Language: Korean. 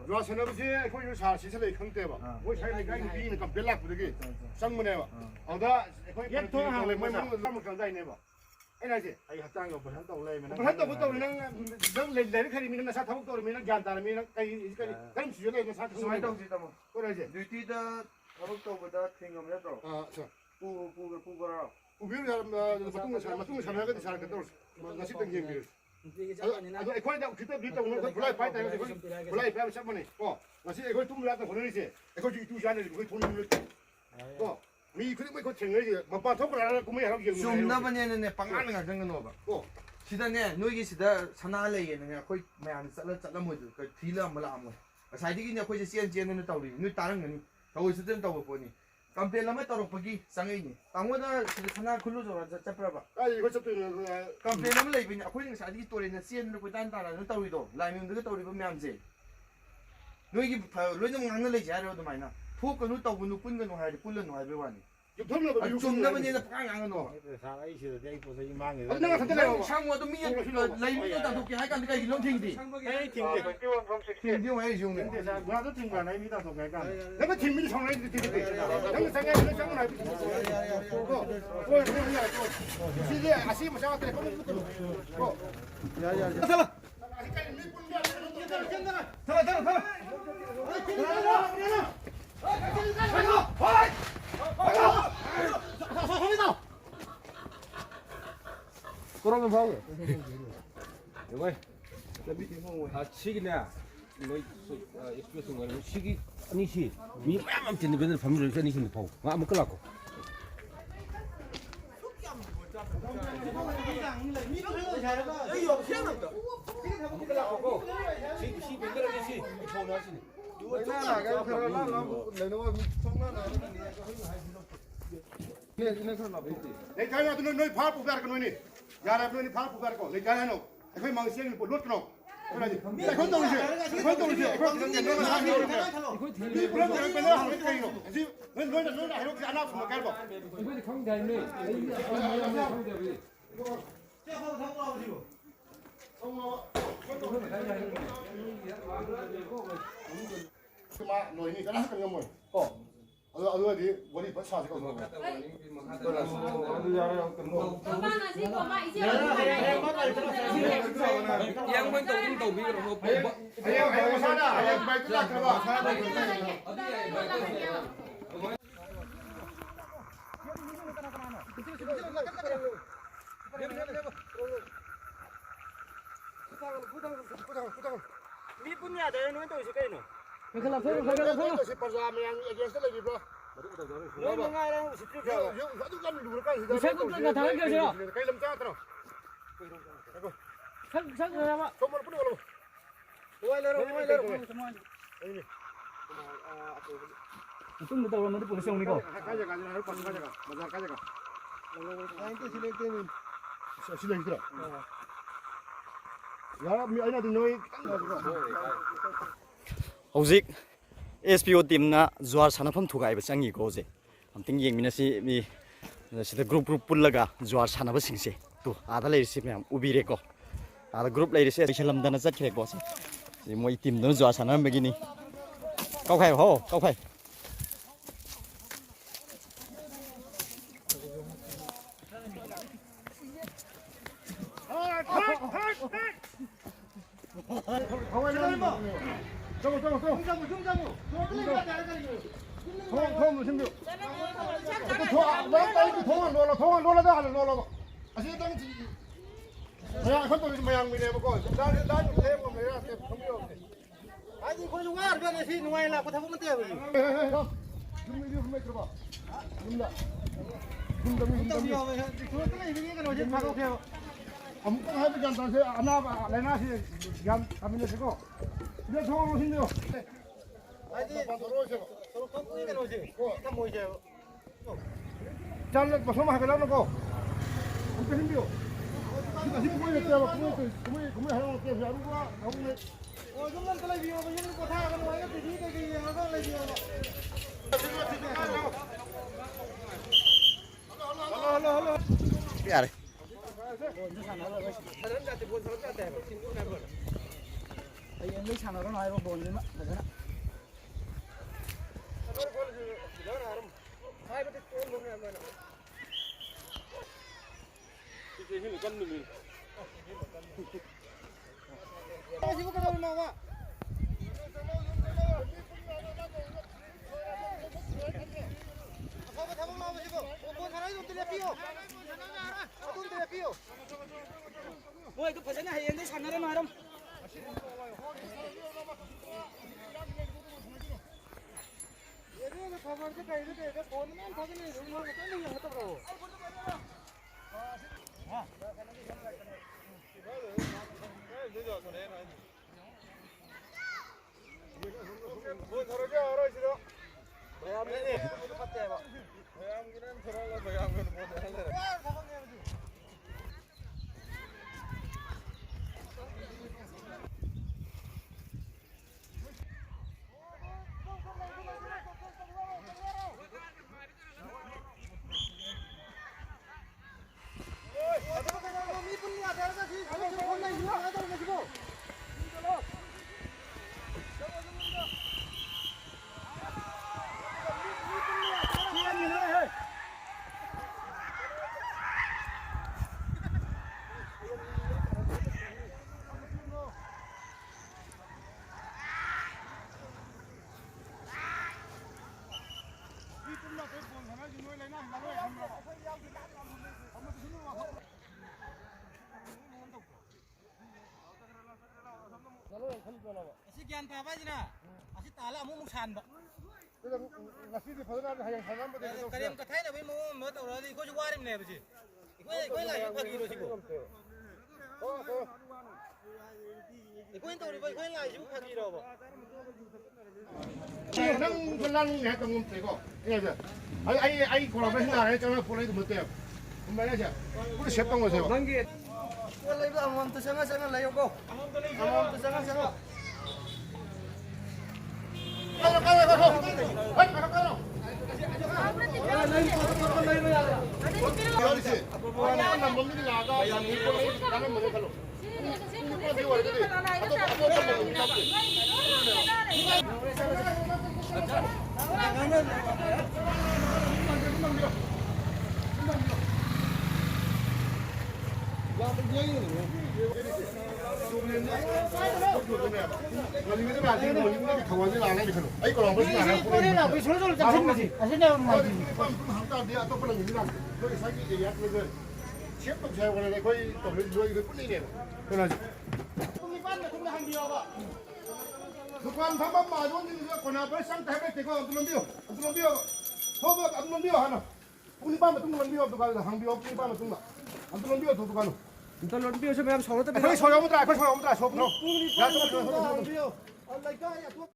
주아 선아버지 거기 사 시설에 큰데봐. 뭐 사이에 가는 비는 좀 별락부들이 쌍문에봐. 어다 거기 개통하는 뭐 너무 강자이네봐. 에나지 아이 합장이 뭐 한다 올라면 한다 것도 우리는 너 레레 카리미는 사 타고 또르미는 간다르미는 까이 그럼 수요일에 사 타고 뭐 그러지. 뉴티다 타고보다 팅엄을 또 자. 부거라 우비를 맞는 사람한테 잘 그대로 나시던 게임을 아주 에코에다 그때 비다 오늘 그 블라이 파이다 해서 블라이 파이브 샷번에 나시 이걸 좀 라다 보내지 이거 주 주지 않을 거 돈을 물을 미 그리고 뭐 챙겨지 뭐빠 덮을 안 하고 뭐 하고 기억 좀 나버네네 빵하는 거 같은 거 넣어봐 시다네 너희 시다 사나래게는 거의 매안 잘라 뭐지 그 딜라 몰라 뭐 사이디기냐 거기 시엔지에는 따우리 너 다른 거니 더 있을 때 보니 컴플레인만 따로 보기 상해니 방어다 하나 글로서 잡아봐 아 이거 좀 컴플레인만 레이비냐 거기 사이디 또래는 시엔을 그 단단한 따우리도 라이밍도 따우리도 매암지 너희 로이는 먹는 레지 하려도 많이나 포크 너 따고 너 뿐는 거 하지 뿐는 거 하지 와니 좀 나버네는 빵안 넣어 사가이시도 내가 보서 이 망이 내가 선택해 상어도 미연 레이밍도 다 돕게 할까 내가 이런 팅디 에이 팀데 팅디 왜 중네 나도 팀가 나 이미다 도 내가 내가 팀민이 상황이 되게 내가 상황이 상황 알고 있어 시제 아시 뭐 잡았대 야야야 살아 그러면 봐요 이거 아 시기네 뭐 익스프레스 거 시기 아니시 미만 되는 거는 밤을 전에 힘을 보고 아무 끌라고 내 자야 너희 발 뽑아야 거 너희 야라 너희 발 뽑아야 거. 내 자야 너. 그 망신을 못 놓고. 그러지. 그것도 오지. 그것도 오지. 그것도 이제 너가 하는 거. 이 그러면 내가 하는 거 이거. 지금 너희 이렇게 안 하고 뭐 갈고. 이번에 강대네. 강대. 그만 너희 이거 하는 거 뭐. 어디 머리 받쳐 가지고 뭐. yang bên tàu cũng tàu bị rồi một 아야 사다. 아야 말 끝나 들어봐. 미분이야 되는 또 있을 거예요 그럼 그럼 싶어서 그냥 얘기해서 얘기 봐. 너 뭔가랑 싶지 어디 가면 누굴까? 세군가 다른 거죠? 그럼 짜더라. 상상해봐. 정말 뿌리 걸어. 좀 더 오면 또 보세요 이거. 가져가. 할 거는 가져가. 맞아 가져가. 아이고 실례되는 실례더라. 야, 미 아니나 너희 hꯧzik SPO teamna zuar sanafam thugai ba changi ko je amting yengmina si mi sida group pullaga zuar sanaba singse tu ada le si myam ubire ko ada group le se selam dana chakhre ko se moi team no zuar sanam begini kau khai ho kau khai 아니 거기 와 그러네 시 누가이라 고 타고 못해 버리 아무거나 해보지 않다세 아나 레나시 양 가면서 이제 정원 오신대요. 아니 서로 컴플레인 오지 다 모이세요 잘라 뭐 소마 하게 나놓고 어떻게 힘들어? 힘 보이겠대요. 구매 하라고 해서 야루가 하고 좀만 더 비워 좀 고타 가는 거야 되게 하고 레지요 할로 ya ꯍꯌꯦꯡꯗꯤ ꯁꯥꯟꯅꯔꯣ ꯍꯥꯏꯕ ꯕꯣꯜꯁꯤꯃ ꯐꯖꯅ ꯃꯣꯏꯗꯨ ꯐꯖꯅ ꯍꯌꯦꯡꯗꯤ ꯁꯥꯟꯅꯔꯣ ꯍꯥꯏꯔꯝ ꯑꯁꯤ ꯒ꯭ꯌꯥꯟ ꯇꯥꯕ ꯍꯥꯏꯁꯤꯅ ꯑꯁꯤ ꯇꯥꯜꯂ ꯑꯃꯨꯛ ꯁꯥꯟꯕ ngasi fadana hayang sanam ba de ꯀꯔꯦꯝ ꯀꯊꯥꯏꯅꯕꯒꯤ ꯃꯑꯣꯡ ꯑꯃ ꯇꯧꯔꯛꯑꯗꯤ ꯑꯩꯈꯣꯏꯁꯨ ꯋꯥꯔꯤꯕꯅꯦꯕ ꯁꯤ ꯑꯩꯈꯣꯏ ꯂꯥꯛꯏꯕ ꯐꯥꯒꯤꯔꯣ ꯁꯤꯕꯨ ꯑꯩꯈꯣꯏꯅ ꯇꯧꯔꯤꯕ ꯑꯩꯈꯣꯏꯅ ꯂꯥꯛꯏꯁꯤꯕꯨ ꯐꯥꯒꯤꯔꯣꯕ nang bulan ni ha tangum te ko ina ja ai ko la ba hina ai chana ko lai du mate kumba na ja ku shep tang mo se Nangi wala iba amam tu sangat sangat layo ko. Amam tu sangat sangat. kala kala kala hai kala kala yori se bulan na mong ni la ga yang ni ko lai kana mo khalo ko di wa de ato ko Kuan thamba ma don ni ko na ba sang ta ba te ko antum bio hana uni ba ma tung lon bio to ka hang bio uni ba ma tung la antum bio to ka no 인터 런비오서 매am 서로 때 ko so yo mu tra ko so yo mu tra so no ya to Allah kaya